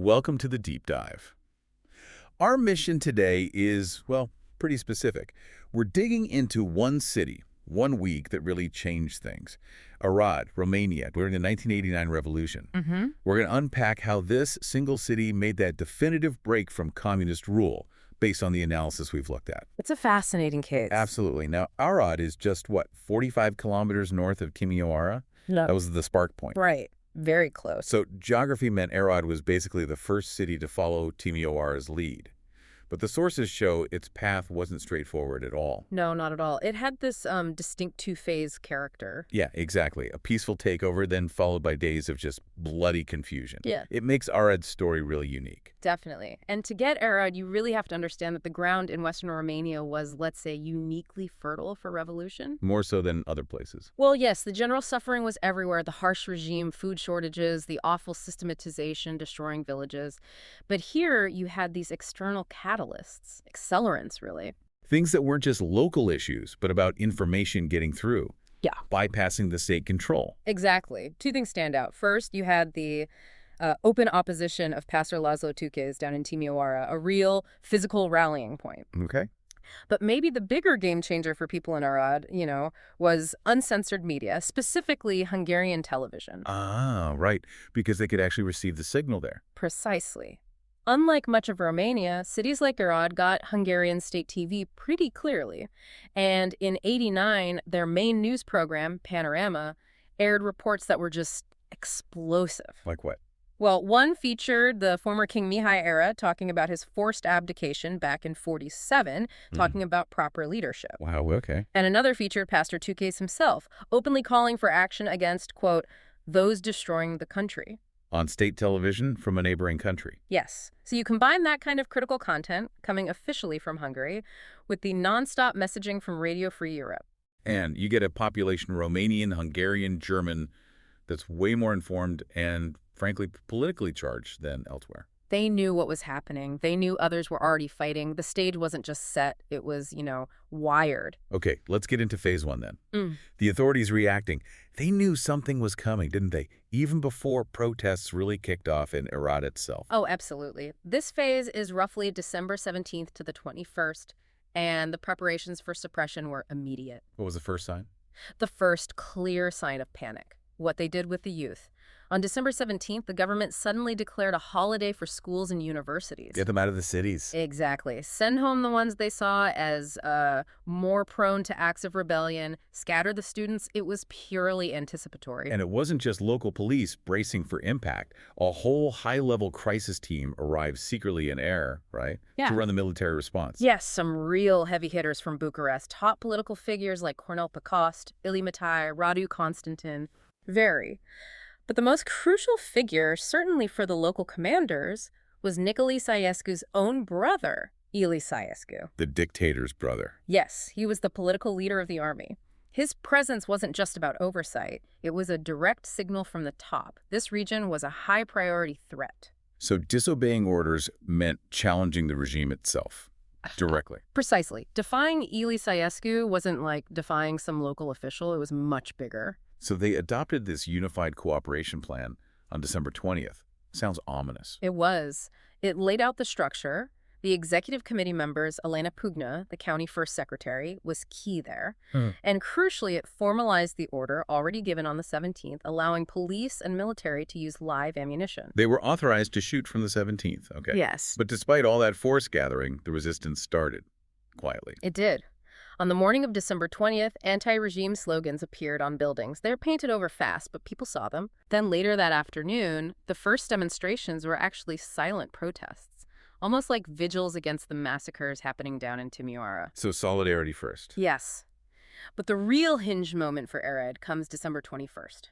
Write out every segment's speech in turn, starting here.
Welcome to the deep dive. Our mission today is, well, pretty specific. We're digging into one city, 1 week that really changed things. Arad, Romania, during the 1989 revolution. We're going to unpack how this single city made that definitive break from communist rule based on the analysis we've looked at. It's a fascinating case. Absolutely. Now, Arad is just, what, 45 kilometers north of Timisoara? No. That was the spark point. Right. Very close. So geography meant Arad was basically the first city to follow Timisoara's lead. But the sources show its path wasn't straightforward at all. No, not at all. It had this distinct two-phase character. Yeah, exactly. A peaceful takeover, then followed by days of just bloody confusion. Yeah. It makes Arad's story really unique. Definitely. And to get Arad, you really have to understand that the ground in Western Romania was, let's say, uniquely fertile for revolution. More so than other places. Well, yes, the general suffering was everywhere. The harsh regime, food shortages, the awful systematization, destroying villages. But here you had these external catalysts, accelerants, really. Things that weren't just local issues, but about information getting through. Yeah. Bypassing the state control. Exactly. Two things stand out. First, you had the open opposition of Pastor Laszlo Tőkés down in Timisoara, a real physical rallying point. Okay. But maybe the bigger game changer for people in Arad, was uncensored media, specifically Hungarian television. Ah, right. Because they could actually receive the signal there. Precisely. Unlike much of Romania, cities like Arad got Hungarian state TV pretty clearly. And in '89, their main news program, Panorama, aired reports that were just explosive. Like what? Well, one featured the former King Mihai era talking about his forced abdication back in '47, talking about proper leadership. Wow, okay. And another featured Pastor Tőkés himself, openly calling for action against, quote, those destroying the country. On state television from a neighboring country. Yes. So you combine that kind of critical content, coming officially from Hungary, with the nonstop messaging from Radio Free Europe. And you get a population Romanian, Hungarian, German that's way more informed and, frankly, politically charged than elsewhere. They knew what was happening. They knew others were already fighting. The stage wasn't just set. It was, wired. Okay, let's get into phase one then. The authorities reacting. They knew something was coming, didn't they? Even before protests really kicked off in Arad itself. Oh, absolutely. This phase is roughly December 17th to the 21st, and the preparations for suppression were immediate. What was the first sign? The first clear sign of panic. What they did with the youth. On December 17th, the government suddenly declared a holiday for schools and universities. Get them out of the cities. Exactly. Send home the ones they saw as more prone to acts of rebellion, scatter the students. It was purely anticipatory. And it wasn't just local police bracing for impact. A whole high-level crisis team arrived secretly in air, right? Yeah. To run the military response. Yes, some real heavy hitters from Bucharest. Top political figures like Cornel Pacost, Ilie Matai, Radu Constantin. Very. But the most crucial figure, certainly for the local commanders, was Nicolae Ceausescu's own brother, Ilie Ceausescu. The dictator's brother. Yes, he was the political leader of the army. His presence wasn't just about oversight. It was a direct signal from the top. This region was a high-priority threat. So disobeying orders meant challenging the regime itself. Directly. Precisely. Defying Ilie Ceausescu wasn't like defying some local official. It was much bigger. So they adopted this unified cooperation plan on December 20th. Sounds ominous. It was. It laid out the structure. The executive committee members, Elena Pugna, the county first secretary, was key there. And crucially, it formalized the order already given on the 17th, allowing police and military to use live ammunition. They were authorized to shoot from the 17th, okay. Yes. But despite all that force gathering, the resistance started quietly. It did. On the morning of December 20th, anti-regime slogans appeared on buildings. They were painted over fast, but people saw them. Then later that afternoon, the first demonstrations were actually silent protests, almost like vigils against the massacres happening down in Timisoara. So solidarity first. Yes. But the real hinge moment for Arad comes December 21st.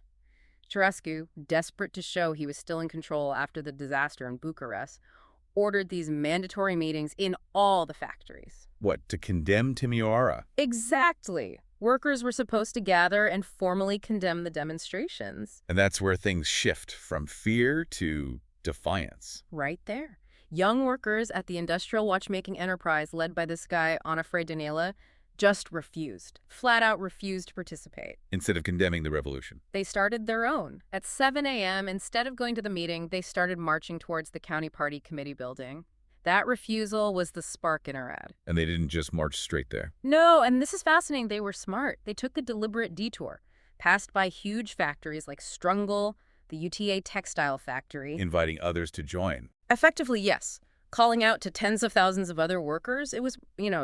Ceausescu, desperate to show he was still in control after the disaster in Bucharest, ordered these mandatory meetings in all the factories. What, to condemn Timisoara? Exactly. Workers were supposed to gather and formally condemn the demonstrations. And that's where things shift from fear to defiance. Right there. Young workers at the industrial watchmaking enterprise led by this guy, Onofre Danila, just refused. Flat out refused to participate. Instead of condemning the revolution. They started their own. At 7 a.m., instead of going to the meeting, they started marching towards the county party committee building. That refusal was the spark in Arad. And they didn't just march straight there. No, and this is fascinating. They were smart. They took a deliberate detour, passed by huge factories like Strungel, the UTA textile factory. Inviting others to join. Effectively, yes. Calling out to tens of thousands of other workers. It was,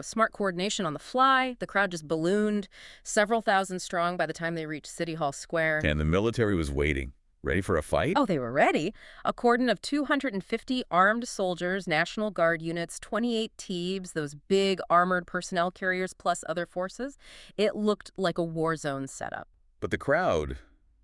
smart coordination on the fly. The crowd just ballooned, several thousand strong by the time they reached City Hall Square. And the military was waiting. Ready for a fight? Oh, they were ready. A cordon of 250 armed soldiers, National Guard units, 28 Teebs, those big armored personnel carriers, plus other forces. It looked like a war zone setup. But the crowd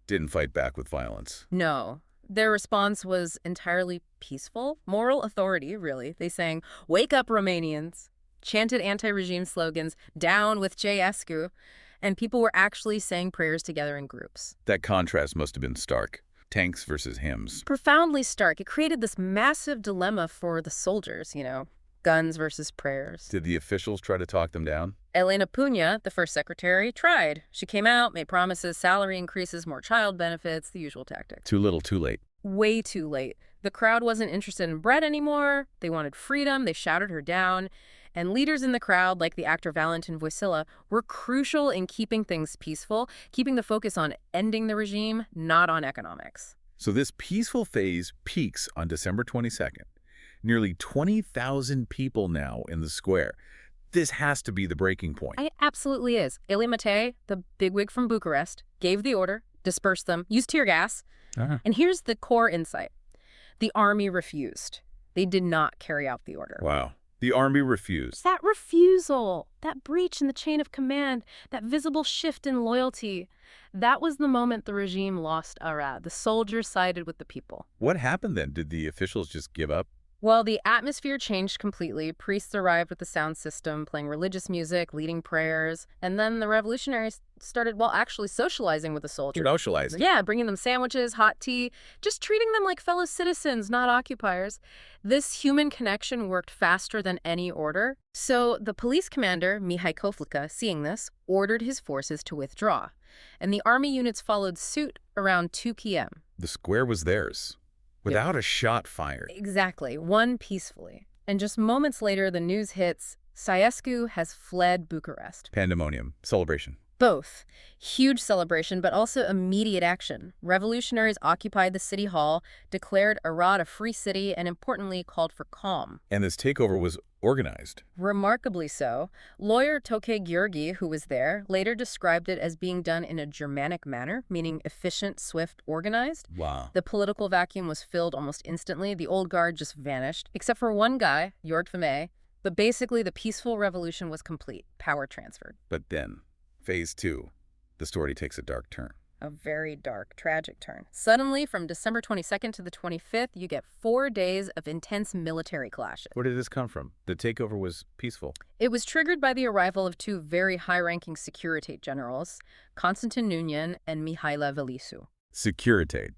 didn't fight back with violence. No. Their response was entirely peaceful. Moral authority, really. They sang, "Wake up, Romanians," chanted anti-regime slogans, "Down with Ceausescu," and people were actually saying prayers together in groups. That contrast must have been stark. Tanks versus hymns. Profoundly stark. It created this massive dilemma for the soldiers, guns versus prayers. Did the officials try to talk them down? Elena Puna, the first secretary, tried. She came out, made promises, salary increases, more child benefits, the usual tactics. Too little, too late. Way too late. The crowd wasn't interested in bread anymore. They wanted freedom. They shouted her down. And leaders in the crowd, like the actor Valentin Voisila, were crucial in keeping things peaceful, keeping the focus on ending the regime, not on economics. So this peaceful phase peaks on December 22nd. Nearly 20,000 people now in the square. This has to be the breaking point. It absolutely is. Ilie Matei, the bigwig from Bucharest, gave the order, dispersed them, used tear gas. And here's the core insight. The army refused. They did not carry out the order. Wow. The army refused. That refusal, that breach in the chain of command, that visible shift in loyalty, that was the moment the regime lost Arad. The soldiers sided with the people. What happened then? Did the officials just give up? Well, the atmosphere changed completely. Priests arrived with the sound system, playing religious music, leading prayers. And then the revolutionaries started, actually socializing with the soldiers. Socializing? Yeah, bringing them sandwiches, hot tea, just treating them like fellow citizens, not occupiers. This human connection worked faster than any order. So the police commander, Mihai Koflica, seeing this, ordered his forces to withdraw. And the army units followed suit around 2 p.m. The square was theirs. Without a shot fired. Exactly, one peacefully. And just moments later, the news hits, Ceausescu has fled Bucharest. Pandemonium. Celebration. Both. Huge celebration, but also immediate action. Revolutionaries occupied the city hall, declared Arad a free city, and importantly, called for calm. And this takeover was organized. Remarkably so. Lawyer Toke Georgi, who was there, later described it as being done in a Germanic manner, meaning efficient, swift, organized. Wow. The political vacuum was filled almost instantly. The old guard just vanished, except for one guy, Jörg Fame. But basically, the peaceful revolution was complete. Power transferred. But then, phase 2, the story takes a dark turn. A very dark, tragic turn. Suddenly, from December 22nd to the 25th, you get 4 days of intense military clashes. Where did this come from? The takeover was peaceful. It was triggered by the arrival of 2 very high-ranking Securitate generals, Constantin Nunian and Mihaila Velisu. Securitate.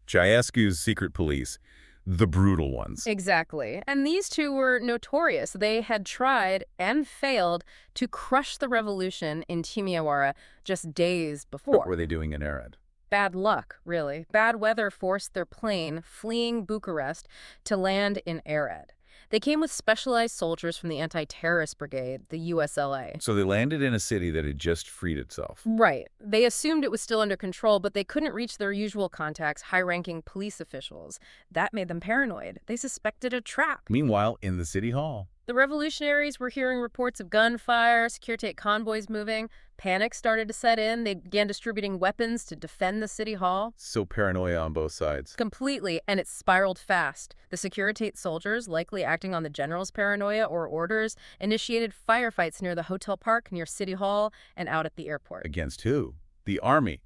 Ceausescu's secret police. The brutal ones. Exactly. And these 2 were notorious. They had tried and failed to crush the revolution in Timișoara just days before. What were they doing in Arad? Bad luck, really. Bad weather forced their plane, fleeing Bucharest, to land in Arad. They came with specialized soldiers from the anti-terrorist brigade, the USLA. So they landed in a city that had just freed itself. Right. They assumed it was still under control, but they couldn't reach their usual contacts, high-ranking police officials. That made them paranoid. They suspected a trap. Meanwhile, in the city hall. The revolutionaries were hearing reports of gunfire, Securitate convoys moving. Panic started to set in. They began distributing weapons to defend the city hall. So paranoia on both sides. Completely, and it spiraled fast. The Securitate soldiers, likely acting on the general's paranoia or orders, initiated firefights near the hotel park, near City Hall, and out at the airport. Against who? The army.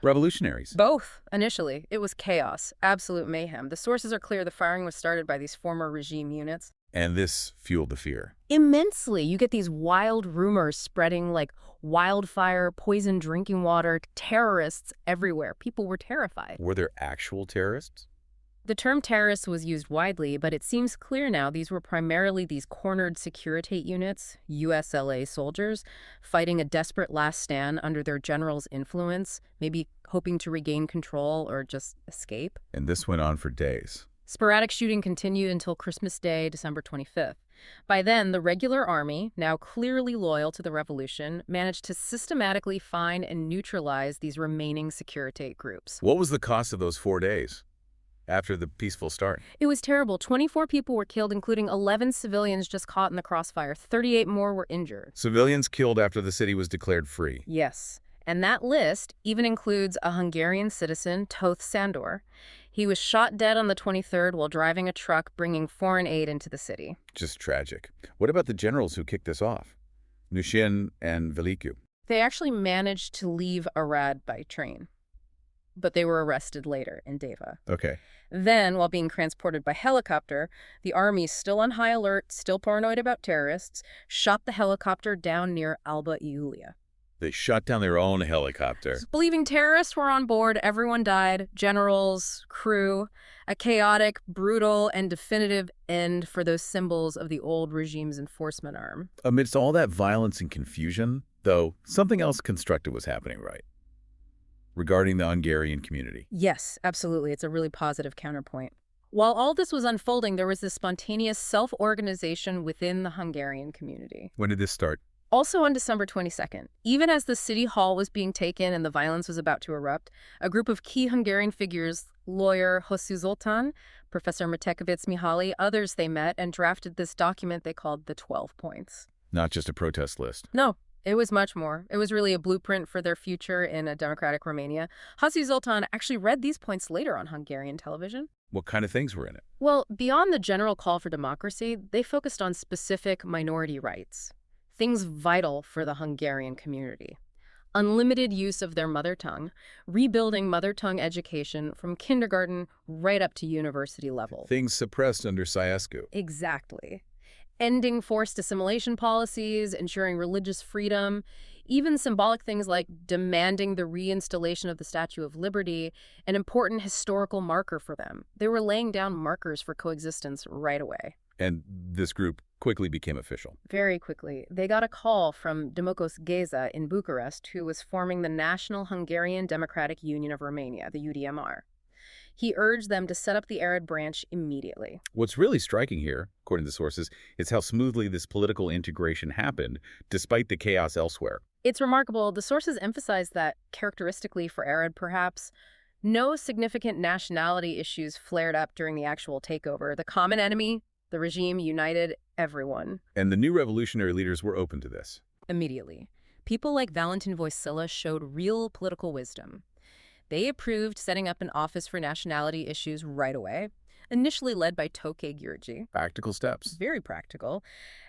Revolutionaries. Both, initially. It was chaos, absolute mayhem. The sources are clear. The firing was started by these former regime units. And this fueled the fear. Immensely. You get these wild rumors spreading like wildfire, poisoned drinking water, terrorists everywhere. People were terrified. Were there actual terrorists? The term terrorists was used widely, but it seems clear now these were primarily these cornered Securitate units, USLA soldiers, fighting a desperate last stand under their general's influence, maybe hoping to regain control or just escape. And this went on for days. Sporadic shooting continued until Christmas Day, December 25th. By then, the regular army, now clearly loyal to the revolution, managed to systematically find and neutralize these remaining Securitate groups. What was the cost of those 4 days after the peaceful start? It was terrible. 24 people were killed, including 11 civilians just caught in the crossfire. 38 more were injured. Civilians killed after the city was declared free. Yes. And that list even includes a Hungarian citizen, Tóth Sándor. He was shot dead on the 23rd while driving a truck bringing foreign aid into the city. Just tragic. What about the generals who kicked this off? Nushin and Veliku. They actually managed to leave Arad by train, but they were arrested later in Deva. Okay. Then, while being transported by helicopter, the army, still on high alert, still paranoid about terrorists, shot the helicopter down near Alba Iulia. They shot down their own helicopter. Believing terrorists were on board, everyone died, generals, crew, a chaotic, brutal, and definitive end for those symbols of the old regime's enforcement arm. Amidst all that violence and confusion, though, something else constructive was happening, right? Regarding the Hungarian community. Yes, absolutely. It's a really positive counterpoint. While all this was unfolding, there was this spontaneous self-organization within the Hungarian community. When did this start? Also on December 22nd, even as the city hall was being taken and the violence was about to erupt, a group of key Hungarian figures, lawyer Hosszú Zoltán, Professor Matekovics Mihaly, others they met and drafted this document they called the 12 Points. Not just a protest list. No, it was much more. It was really a blueprint for their future in a democratic Romania. Hosszú Zoltán actually read these points later on Hungarian television. What kind of things were in it? Well, beyond the general call for democracy, they focused on specific minority rights. Things vital for the Hungarian community. Unlimited use of their mother tongue, rebuilding mother tongue education from kindergarten right up to university level. Things suppressed under Ceausescu. Exactly. Ending forced assimilation policies, ensuring religious freedom, even symbolic things like demanding the reinstallation of the Statue of Liberty, an important historical marker for them. They were laying down markers for coexistence right away. And this group quickly became official. Very quickly. They got a call from Dimokos Geza in Bucharest, who was forming the National Hungarian Democratic Union of Romania, the UDMR. He urged them to set up the Arad branch immediately. What's really striking here, according to sources, is how smoothly this political integration happened, despite the chaos elsewhere. It's remarkable. The sources emphasize that, characteristically for Arad perhaps, no significant nationality issues flared up during the actual takeover. The common enemy, the regime, united everyone. And the new revolutionary leaders were open to this. Immediately. People like Valentin Voisila showed real political wisdom. They approved setting up an office for nationality issues right away, initially led by Toke György. Practical steps. Very practical.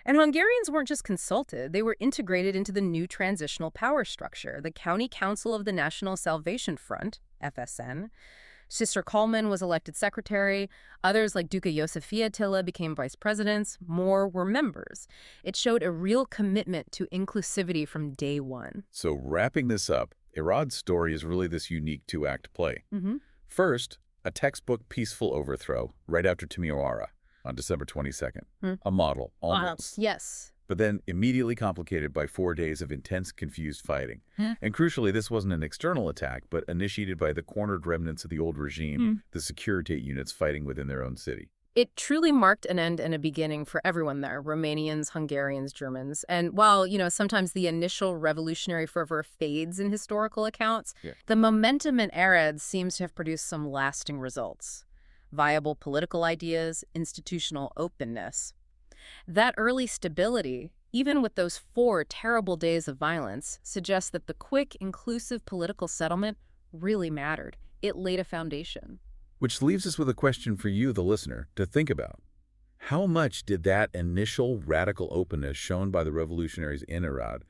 And Hungarians weren't just consulted, they were integrated into the new transitional power structure, the County Council of the National Salvation Front, FSN. Sister Kalman was elected secretary. Others like Duca József Attila became vice presidents. More were members. It showed a real commitment to inclusivity from day one. So wrapping this up, Arad's story is really this unique two-act play. Mm-hmm. First, a textbook peaceful overthrow right after Timisoara on December 22nd. A model, almost. Yes. But then immediately complicated by 4 days of intense, confused fighting. And crucially, this wasn't an external attack, but initiated by the cornered remnants of the old regime, the Securitate units fighting within their own city. It truly marked an end and a beginning for everyone there, Romanians, Hungarians, Germans. And while, sometimes the initial revolutionary fervor fades in historical accounts, the momentum in Arad seems to have produced some lasting results. Viable political ideas, institutional openness. That early stability, even with those 4 terrible days of violence, suggests that the quick, inclusive political settlement really mattered. It laid a foundation. Which leaves us with a question for you, the listener, to think about. How much did that initial radical openness shown by the revolutionaries in Arad,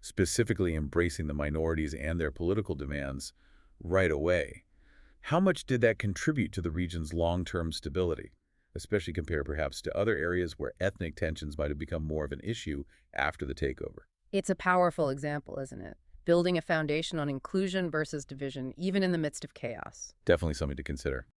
specifically embracing the minorities and their political demands, right away, how much did that contribute to the region's long-term stability, especially compared perhaps to other areas where ethnic tensions might have become more of an issue after the takeover? It's a powerful example, isn't it? Building a foundation on inclusion versus division, even in the midst of chaos. Definitely something to consider.